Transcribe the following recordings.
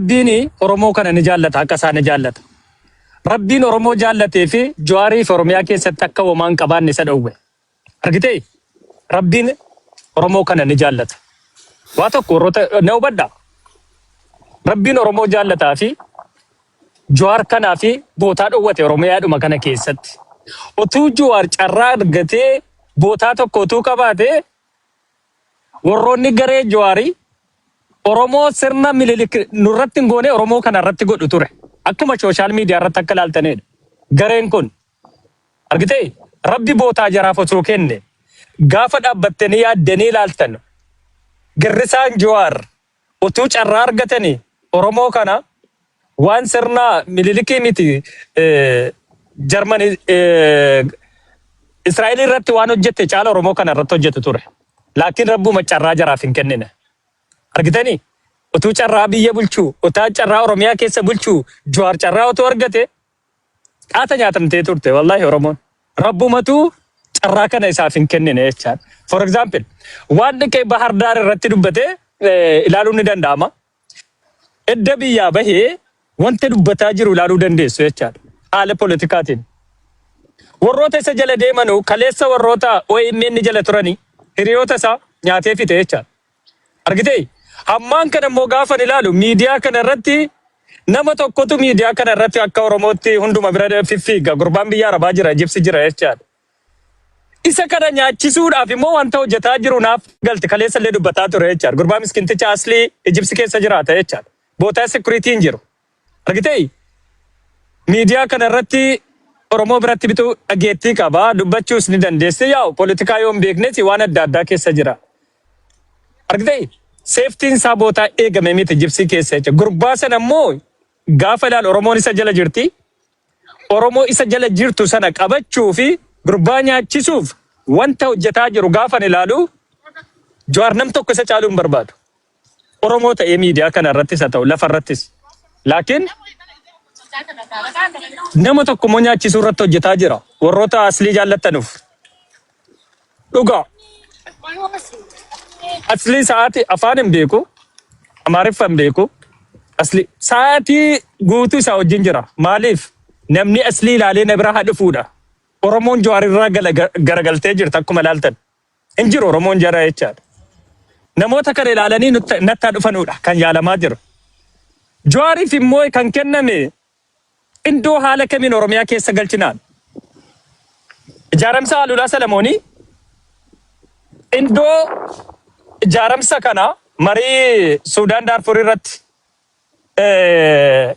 Rabbiin Oromoo kana ni jaallata akka isaan ni jaallata. Rabbiin Oromoo jaallatee fi Jawaarii fi Oromiyaa keessatti akka homaan qabaanne isa dhowwe. Argitee Rabbiin Oromoo kana ni jaallata. Waa tokko warroota na hubadhaa. Rabbiin Oromoo jaallataa fi Jawaar kanaa fi bootaa dhowwate Oromiyaadhuma kana keessatti. Otuu Jawaar carraa argatee bootaa tokko otuu qabaatee warroonni garee Jawaarii Oromoo sirna mililik nurratti hin goone Oromoo kana irratti godhu ture. Akkuma social media irratti akka ilaaltanidha. Gareen kun argitee Rabbi bootaa jaraaf osoo kenne gaafa dhaabbattanii yaaddanii ilaaltan Girrisaan Jawaar otuu carraa argatanii Oromoo kana waan sirna mililikii miti Jarmani Israa'el irratti waan hojjette caala Oromoo kana irratti hojjetu ture. Laakiin Rabbuma carraa jaraaf hin kennine. Argitanii otuu carraa biyya bulchuu, otaa carraa Oromiyaa keessa bulchuu, Jawaar carraa otuu argate qaata nyaatamtee turte wallahi Oromoon. Rabbumatu carraa kana isaaf hin kennine jechaadha. For example, waan dhiqee Bahar Daar irratti dubbatee ilaaluun ni danda'ama. Edda biyyaa bahee wanta dubbataa jiru ilaaluu dandeessu jechaadha. Haala politikaatiin. Warroota isa jala deemanu kaleessa warroota OMN jala turanii hiriyoota isaa nyaatee fite jechaadha. Argitee hammaan kana immoo gaafan ilaalu miidiyaa kana irratti nama tokkotu miidiyaa kana irratti akka Oromootti hunduma bira fiffiiga gurbaan biyya Arabaa jira Ijipsi jira jechaadha. Isa kana nyaachisuudhaaf immoo wanta hojjetaa jiru naaf galti kaleessa illee dubbataa ture jechaadha. Gurbaan miskinticha aslii Ijipsi keessa jiraata jechaadha. Bootaa security'n jiru. Argitee miidiyaa kana irratti Oromoo biratti bituu dhageettii qaba dubbachuus ni dandeesse yaa'u politikaa yoo hin beeknes waan adda addaa keessa jira. Argitee safetiin isaa bootaa eegame miti Ijipsii keessa jecha gurbaa sana immoo gaafa ilaalu Oromoon isa jala jirti. Oromoo isa jala jirtu sana qabachuu fi gurbaa nyaachisuuf wanta hojjetaa jiru gaafan ilaalu Jawaar nam tokko isa caaluu hin barbaadu. Oromoo ta'ee miidiyaa kana irrattis haa ta'u lafa irrattis. Laakiin nama tokko moo nyaachisuu irratti hojjetaa jira. Warroota aslii jaallattanuuf. Dhugaa. Aslii sa'aatii afaan hin beeku. Amaariffa hin beeku. Aslii sa'aatii guutuu isaa wajjin jira. Maaliif? Namni aslii ilaalee na bira haa dhufuudha. Oromoon Jawaar irraa garagaltee jirti akkuma ilaaltan. Hin jiru Oromoon jara jechaadha. Namoota kana ilaalanii nattaa dhufanuudha kan yaalamaa jiru. Jawaariif immoo kan kenname iddoo haala kamiin Oromiyaa keessa galchinaan. Ijaaramsa Alulaa Salamoonii iddoo ijaaramsa kana marii Suudaan Daarfur irratti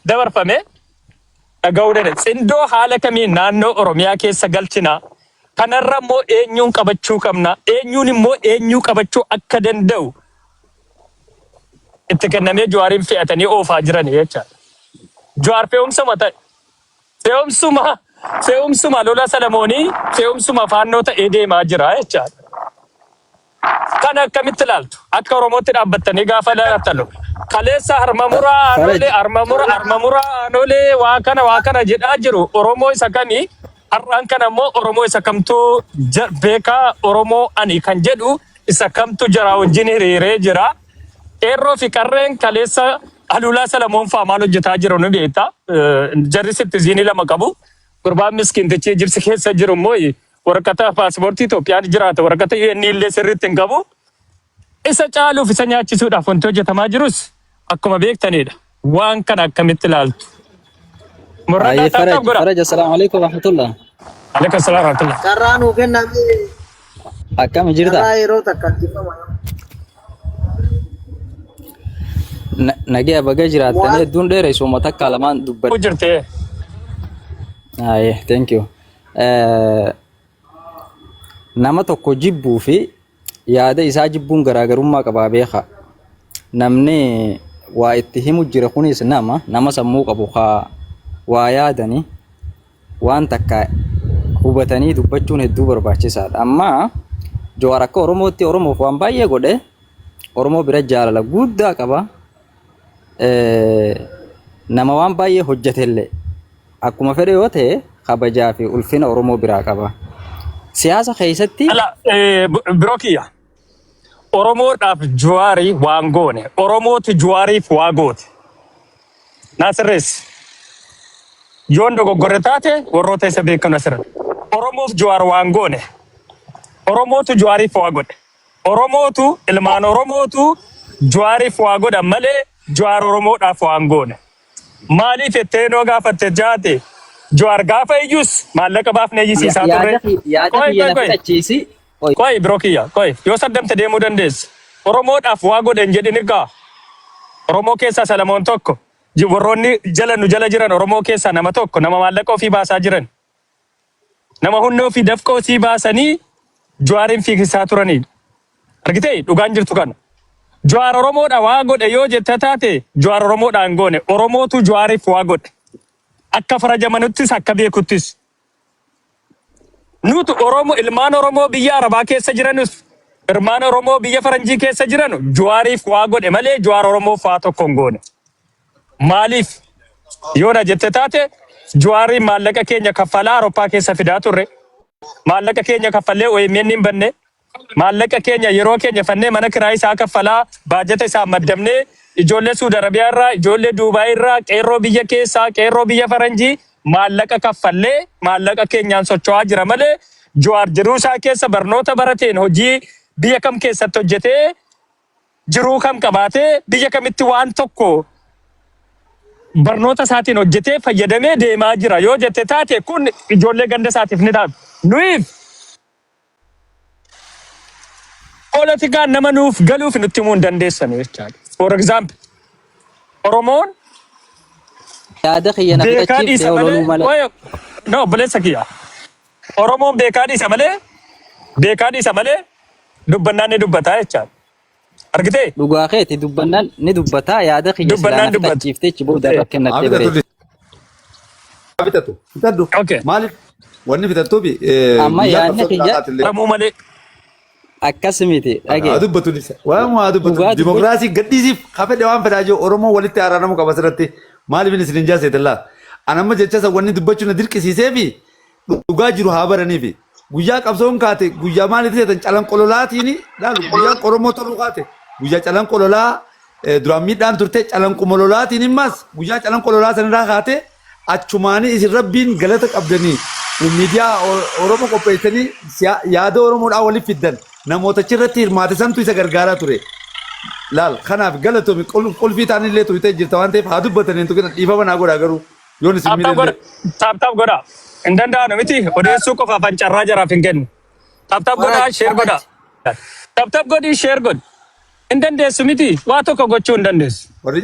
dabarfame dhaga'uu dandeessa. Iddoo haala kamiin naannoo Oromiyaa keessa galchinaa. Kanarra immoo eenyuun qabachuu qabna. Eenyuun immoo eenyuu qabachuu akka danda'u itti kennamee Jawaariin fe'atanii oofaa jiran jechaadha. Jawaar fe'umsuma ta'e. Fe'umsuma Alulaa Salamoonii fe'umsuma faannoo ta'ee deemaa jira jechaadha. Kana akkamitti ilaaltu? Akka Oromootti dhaabbattanii gaafa ilaaltan kaleessa harmamuraa aanolee waa kana jedhaa jiru Oromoo isa kamii? Har'aan kana immoo Oromoo isa kamtuu beekaa Oromoo ani kan jedhu isa kamtu jara wajjin hiriiree jira. Eerroo fi qarreen kaleessa Alulaa Salamoon fa'aa maal hojjetaa jiru ni beekta. Jarri sitti ziinii lama qabu. Gurbaan miskintichi Ijipsi keessa jiru immoo waraqata paaspoortii Itoophiyaan jiraata. Waraqata inni illee sirriitti hin qabu. Isa caaluuf isa nyaachisuudhaaf wanti hojjetamaa jirus akkuma beektanidha. Waan kana akkamitti ilaaltu? Faraj, assalamu alaikum warahmatullah. Alaikum assalam warahmatullah. Karraanuu kennamee Akkam jirta? karaa yeroo takkaattifama. Nagee baga jiraattanii hedduun dheeressu uummata akka lamaan dubbatu. Jirtee? Thank you. Nama tokko jibbuu fi yaada isaa jibbuun garaagarummaa qabaa beeka. Namni waa itti himu jira kunis nama sammuu qabu waa yaadanii waan takka hubatanii dubbachuun hedduu barbaachisaadha. Amma Jawaar akka Oromootti Oromoof waan baay'ee godhe Oromoo bira jaalala guddaa qaba. Nama waan baay'ee hojjetellee akkuma fedhe yoo ta'e kabajaa fi ulfina Oromoo biraa qaba. Siyaasa keessatti Birookiya Oromoodhaaf Jawaarii waan goone Oromooti Jawaariif waa goote. Naasirrees. Yoon dogoggore taate warroota isa beekan asirra. Oromoof Jawaar waan goone. Oromootu Jawaariif waa godhe. Oromootu ilmaan Oromootu Jawaariif waa godhan malee Jawaar Oromoodhaaf waan goone. Maaliif jettee noo gaafatte jaate Jawaar gaafa iyyus maallaqa baafnee iyyisiisaa turre. yaada Qoy kiyya qoy na qoy. fudhachiisi. Oy, Qoy biroo kiyya qoy. Yoo saddamte deemuu dandeessa. Oromoodhaaf waa godhe hin jedhin egaa. Oromoo keessaa Salamoon tokko. Warroonni jala nu jala jiran Oromoo keessaa nama tokko nama maallaqa ofii baasaa jiran. Nama humna ofii dafqa ofii baasanii Jawaariin fiigsisaa turanidha. Argitee dhugaan jirtu kana. Jawaar Oromoodha waa godhe yoo jette taate Jawaar Oromoodha hin goone. Oromootu Jawaariif waa godhe. Akka farajamanuttis akka beekuttis. Nuti Oromoo ilmaan Oromoo biyya Arabaa keessa jiranus ilmaan Oromoo biyya Faranjii keessa jiran Jawaariif waa godhe malee Jawaar Oromoof waa tokko hin goone. Maaliif yoo na jette taate Jawaariin maallaqa keenya kaffalaa Awurooppaa keessa fidaa turre. Maallaqa keenya kaffallee OMN hin banne. Maallaqa keenya yeroo keenya fannee mana kiraa isaa kaffalaa baajata isaa maddamnee ijoollee Suudi Arabiyaa irraa ijoollee Duubaay irraa qeerroo biyya keessaa qeerroo biyya Faranjii maallaqa kaffallee maallaqa keenyaan socho'aa jira malee Jawaar jiruu isaa keessa barnoota barateen hojii biyya kam keessatti hojjetee jiruu kam qabaatee biyya kamitti waan tokko barnoota isaatiin hojjetee fayyadamee deemaa jira yoo jette taate kun ijoollee ganda isaatiif ni dhaabna. Nuyiif poolitikaan nama nuuf galuuf nutti himuu hin dandeessan jechaadha. For example, Oromoon yaada kiyya na beekaa fudhachiif dhiisa ta'e ololuu malee mala. no obboleessa kiyya. Oromoon beekaa dhiisa malee dubbannaan ni dubbataa jechaadha. Argitee? Dhugaa keeti dubbannaan ni dubbataa yaada kiyya silaa Dubbannaan na dubbata. fudhachiiftee booda irra kennattee Abitatu bareeda. abitatu fitadhu Okay. maaliif wanni fitattuufi Amma yaadni kiyya Ramuu malee. akkas miti dhagee. dubbatu waan waa dubbatu Dhugaa dimokiraasii gadhiisiif hafedhe waan fedhaa jiru Oromoo walitti araaramu qaba asirratti maaliif inni isin jaaseetallaa anamma jecha wanni dubbachuu na dirqisiisee fi dhugaa jiru haa baranii fi guyyaa qabsoon kaate guyyaa maaliif seetan calan qololaatiin laalu guyyaa Oromoo toluu kaate guyyaa calan qololaa duraan miidhaan turte calan qololaatiin immas guyyaa calan qololaa sanirraa kaate achumaanii isin rabbiin galata qabdanii miidiyaa Oromoo qopheessanii yaada Oromoodhaa waliif fiddan namoota achirratti hirmaate santu isa gargaaraa ture. Laal kanaaf galatoomi qulfii ta'an illee tuutee jirta waan ta'eef haa dubbatanii tuqina dhiifama naa godhaa garuu yoon isin miidhagde. Taaptaap godhaa. Hin danda'anu miti odeessuu qofaaf hancarraa jaraaf hin kennu. Taaptaap godhaa sheer godhaa. Taaptaap godhii sheer godhi. Hin dandeessu miti waa tokko gochuu hin dandeessu. Warri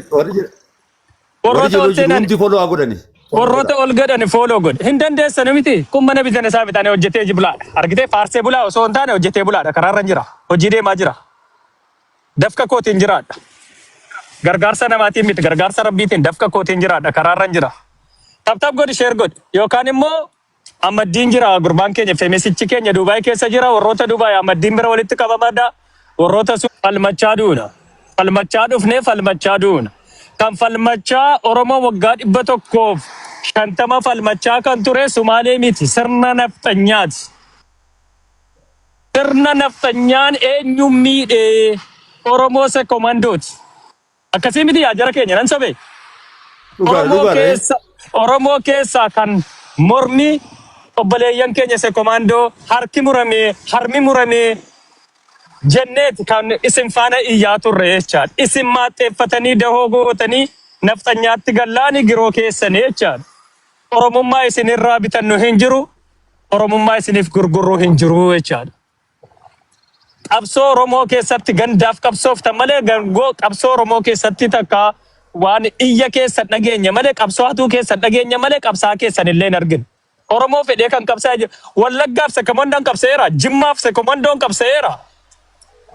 Warroota ol jiru seenan hundi foloo haa godhani. warroota ol gadhan fooloo godhe. Hin dandeessanu miti kun mana bitan isaa bitanii hojjetee bulaadha. Argitee faarsee bulaa osoo hin taane hojjetee bulaadha. Karaarra hin jira. Hojii deemaa jira. Dafqa kootiin jiraadha. Gargaarsa namaatiin miti gargaarsa rabbiitiin dafqa kootiin jiraadha. Karaarra hin jira. Taaptaap godhi sheer godhi yookaan immoo Ahmaddiin jira gurbaan keenya feemesichi keenya Duubaay keessa jira warroota Duubaay Ahmaddiin bira walitti qabamadha warroota sun falmachaa duuna falmachaa dhufnee falmachaa duuna kan falmachaa Oromoo waggaa 150 falmachaa kan ture Sumaalee miti sirna naftanyaati. Sirna naftanyaan eenyuun miidhee Oromoo se komandooti. Akkasii miti yaa jara keenya nan sobee. Oromoo keessa kan mormi obboleeyyan keenya se komandoo harki muramee harmi muramee jenneeti kan isin faana iyyaa turre jechaadha. Isin maaxxeeffatanii dahoo gootanii naftanyaatti gallaanii giroo keessanii jechaadha. Oromummaa isinirraa bitannu hin jiru. Oromummaa isiniif gurgurru hin jiru jechaadha. Qabsoo Oromoo keessatti gandaaf qabsooftan malee gangoo qabsoo Oromoo keessatti takka waan iyya keessa dhageenya malee qabsootuu keessa dhageenya malee qabsaa keessan illee hin arginu. Oromoo fedhee kan qabsaa jiru. Wallaggaaf se komandoon qabseera. Jimmaaf se komandoon qabseera.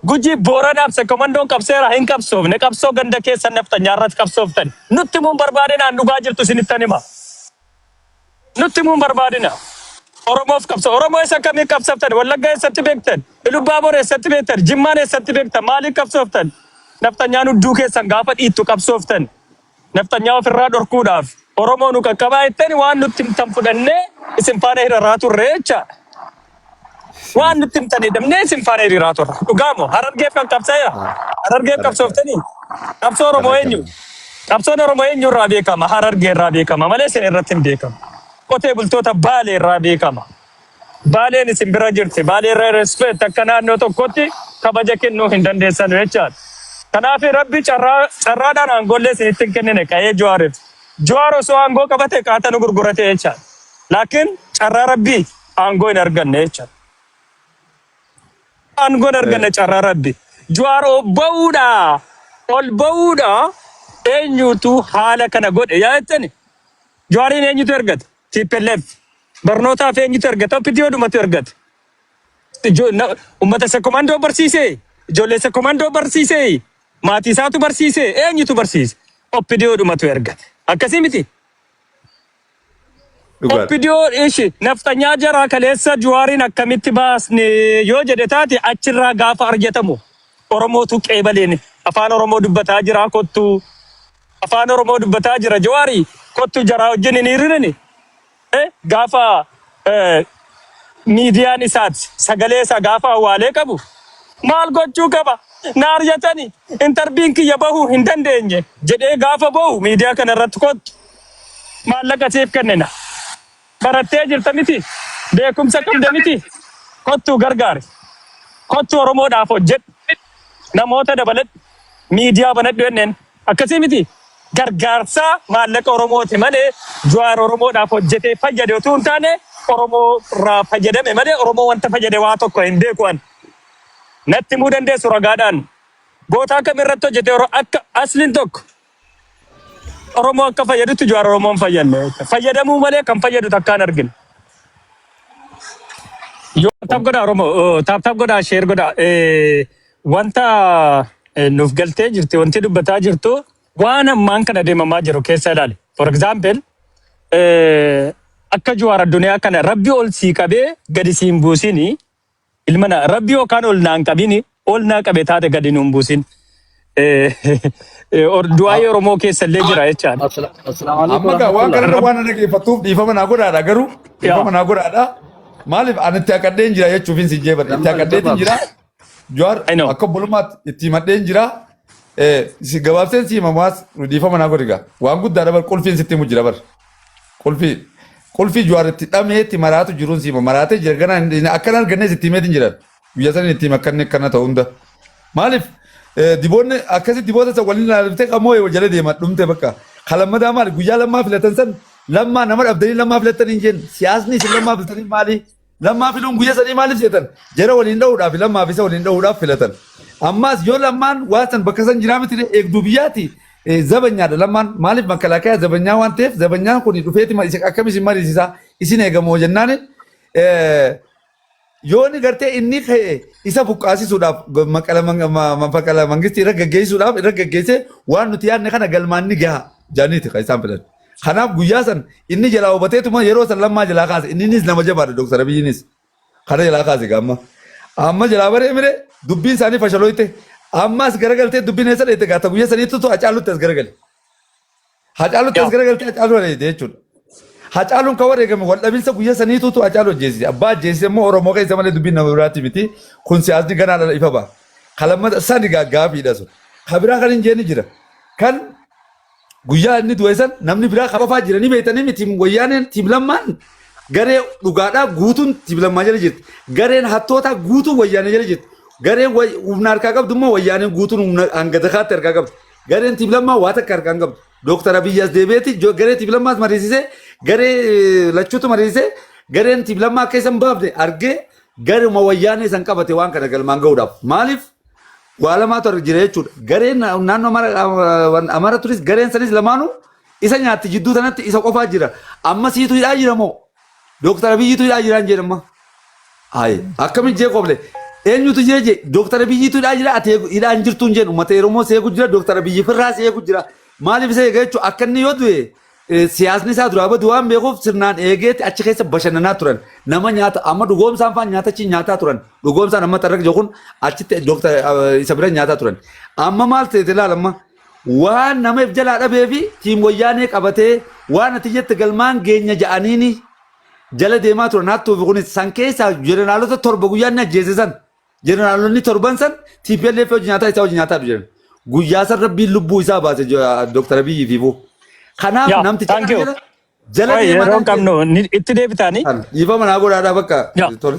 Gujii Booranaaf se komandoon qabseera hin qabsoofne qabsoo ganda keessa naftanyaarratti qabsooftan. Nutti mun barbaadinaan dhugaa jirtu isinittan hima. Nutti mun barbaadina. Oromoof qabsoo. Oromoo isa kamii qabsooftan? Wallaggaa eessatti beektan? Ilubaaboor eessatti beektan? Jimmaan eessatti beektan? Maaliif qabsooftan? Naftanyaan hudduu keessan gaafa dhiittu qabsooftan. Naftanyaa ofirraa dhorkuudhaaf. Oromoo nu qaqqabaa jettani waan nutti himtan fudhannee isin faana hiriiraa turre jechaadha. Waan nutti himtan hidhamnee isin faana hiriiraa turre. Dhugaamoo Harargeef kan qabsaa'eera. Harargeef qabsooftanii. Qabsoo Oromoo eenyu? Qabsoon Oromoo eenyurraa beekama? Harargee irraa beekama malee isin irratti hin beekamu. Qotee bultoota Baalee irraa beekama. Baaleen isin bira jirti. Baalee irraa respect akka naannoo tokkotti kabaja kennuu hin dandeessan jechaadha. Kanaaf rabbi carraadhaan aangoolee isinitti hin kennine qa'ee Jawaariif. Jawaar osoo aangoo qabate qaata nu gurgurate jechaadha. Laakiin carraa rabbii aangoo hin arganne jechaadha. Aangoo hin arganne carraa rabbii. Jawaar ol ba'uudha eenyutu haala kana godhe yaa jettani. Jawaariin eenyutu ergate? TPLF. Barnootaaf eenyutu ergate? OPDOdhumatu ergate. Uummata isa komandoo barsiisee, ijoollee isa komandoo barsiisee, maatii isaatu barsiisee, eenyutu barsiise? OPDOdhumatu ergate. Akkasii miti. OPDO ishi naftanyaa jaraa kaleessa Jawaariin akkamitti baasne yoo jedhe taate achirraa gaafa argatamu Oromootu qeebaleen afaan Oromoo dubbataa jira kottu. Afaan Oromoo dubbataa jira Jawaarii kottu jaraa wajjin hin hiriirani. Gaafa miidiyaan isaati sagalee isaa gaafa awwaalee qabu maal gochuu qaba? Na argatani intarbiin kiyya bahuu hin dandeenye jedhee gaafa bahu miidiyaa kana irratti kottu maallaqa siif kennina. Barattee jirta miti? Beekumsa qabda miti? Kottu gargaari. Kottu Oromoodhaaf hojjedhu. Namoota dabaladhu. Miidiyaa banadhu jenneen. Akkasii miti? Gargaarsa maallaqa Oromooti malee Jawaar Oromoodhaaf hojjetee fayyade otoo hin taane Oromoo irraa fayyadame malee Oromoo wanta fayyade waa tokko hin beeku an. Natti himuu dandeessu ragaadhaan. Goota akkamirratti hojjete akka asliin tokko Oromoo akka fayyadutti Jawaar Oromoon fayyadne. Fayyadamuu malee kan fayyadu takkaan argina. Yoo taap godhaa Oromoo, taap godhaa sheer godhaa. Wanta nuuf galtee jirti, wanti dubbataa jirtu waan ammaan kana deemamaa jiru keessa ilaali. For example, akka Jawaar addunyaa kana rabbi ol sii qabee gadi siin buusini. Ilmana rabbi yookaan ol naan qabini, ol naa qabee taate gadi nuun buusin. Du'aayee Oromoo keessa illee jira jechaadha. Amma gaa waan kana waan dhaggeeffattuuf dhiifama naa godhaadha garuu dhiifama naa godhaadha. Maaliif ani itti haqadheen jira jechuufin si jeeban itti haqadheetiin jira. Jawaar akka bulumaatti itti himadheen jira. Si gabaabseen si himamaas dhiifama naa godhiga. Waan guddaa dabar qulfiin sitti himu jira bar. Qulfii Jawaar itti dhamee itti maraatu jiruun si hima maraatee jira gana akkana argannee sitti himeetiin jiran. Guyyaa saniin itti hima akkana ta'u hunda. Maaliif diboonni akkasii diboota isa waliin ilaaltee qamoo jala deeman dhumte bakka. Kalammadaa maali guyyaa lammaa filatan san lammaa nama dhabdanii lammaa filatan hin jeen siyaasni isin lammaa filatanii maali? Lammaa filuun guyyaa sanii maaliif seetan? Jara waliin dhahuudhaaf lammaa fi isa waliin dhahuudhaaf filatan. Ammaas yoo lammaan waan san bakka san jiraa miti eegduu biyyaati. Zabanyaadha lammaan maaliif makalaakaa zabanyaa waan ta'eef zabanyaan kun dhufeeti akkam isin mariisisaa isin eegamoo jennaan yoo ni gartee inni ka'e isa buqqaasisuudhaaf maqala mangistii irra gaggeessee waan nuti yaadne kana galmaan ni gaha jaaniiti kan isaan filan. Kanaaf guyyaa san inni jalaa hubateetuma yeroo san lammaa jalaa kaase inninis nama jabaadha Dr. Abiyyiinis kana jalaa kaase gaamma. Amma jalaa baree mire dubbiin isaanii fashalooyte ammas garagaltee dubbiin eessa dheete gaata guyyaa saniitu Hacaaluutti as garagale. Hacaaluutti as garagaltee Hacaaluu dheete jechuudha. Hacaaluun kan wareegame wal dhabinsa guyyaa saniituutu Hacaaluu ajjeesise. Abbaa ajjeesise immoo Oromoo keessa malee dubbiin nama biraatti miti. Kun siyaasni ganaadha ifa ba'a. Kalammata sani gaggaafiidha sun. Kan biraa kan hin jeenni jira. Kan guyyaa inni du'e san namni biraa qabafaa jiranii beektanii miti wayyaaneen tiiblammaan garee dhugaadhaa guutuun tiiblammaa jala jirti. Gareen hattootaa guutuun wayyaanee jala jirti. Gareen humna harkaa qabdu immoo wayyaaneen guutuun humna hanga takaatti harkaa qabdu. Gareen tiiblammaa waa takka harkaa hin qabdu. Dr. Abiyyi as deebi'eeti garee tiiblammaas mariisisee garee lachuutu mariisisee gareen tiiblammaa akka isan baafne argee garuma wayyaanee san qabate waan kana galmaan ga'uudhaaf. Maaliif waa lamaatu arga jira jechuudha. Gareen naannoo amara turis gareen sanis lamaanuu isa nyaatti jidduu sanatti isa qofaa jira. Amma siitu hidhaa jira moo? Dr. Abiyyiitu hidhaa jiraan jedhama. Akkamitti jee qoble? Eenyutu jira jee Dr. Abiyyiitu hidhaa jira ati hidhaa hin jirtu hin jedhu uummata Oromoo seeku jira Dr. Abiyyi firraa seeku jira. Maaliif isa eegaa jechuudha akka inni yoo du'e siyaasni isaa duraa badu waan beekuuf sirnaan eegeetti achi keessa bashannanaa turan. Nama nyaata amma dhugoomsaan fa'aa nyaatachi nyaataa turan. Dhugoomsaan amma tarraq jiru kun achitti isa bira nyaataa turan. Amma maal ta'e ilaalama waan namaaf jalaa dhabee fi tiim wayyaanee qabatee waan ati jette galmaan geenya ja'aniini jala deemaa turan hattuuf kunis san keessaa jeneraalota torba guyyaan ajjeesisan. Jeneraalonni torban san TPLF hojii nyaataa isaa hojii nyaataa jiran. guyyaa san rabbiin lubbuu isaa baase Dr. Abiyyi fi boo. Kanaaf Yaa, namticha thank you. jala Oye, deemaa yeroo qabnu itti deebitaanii. dhiifama naa godhaadhaa bakka Yaa. tole.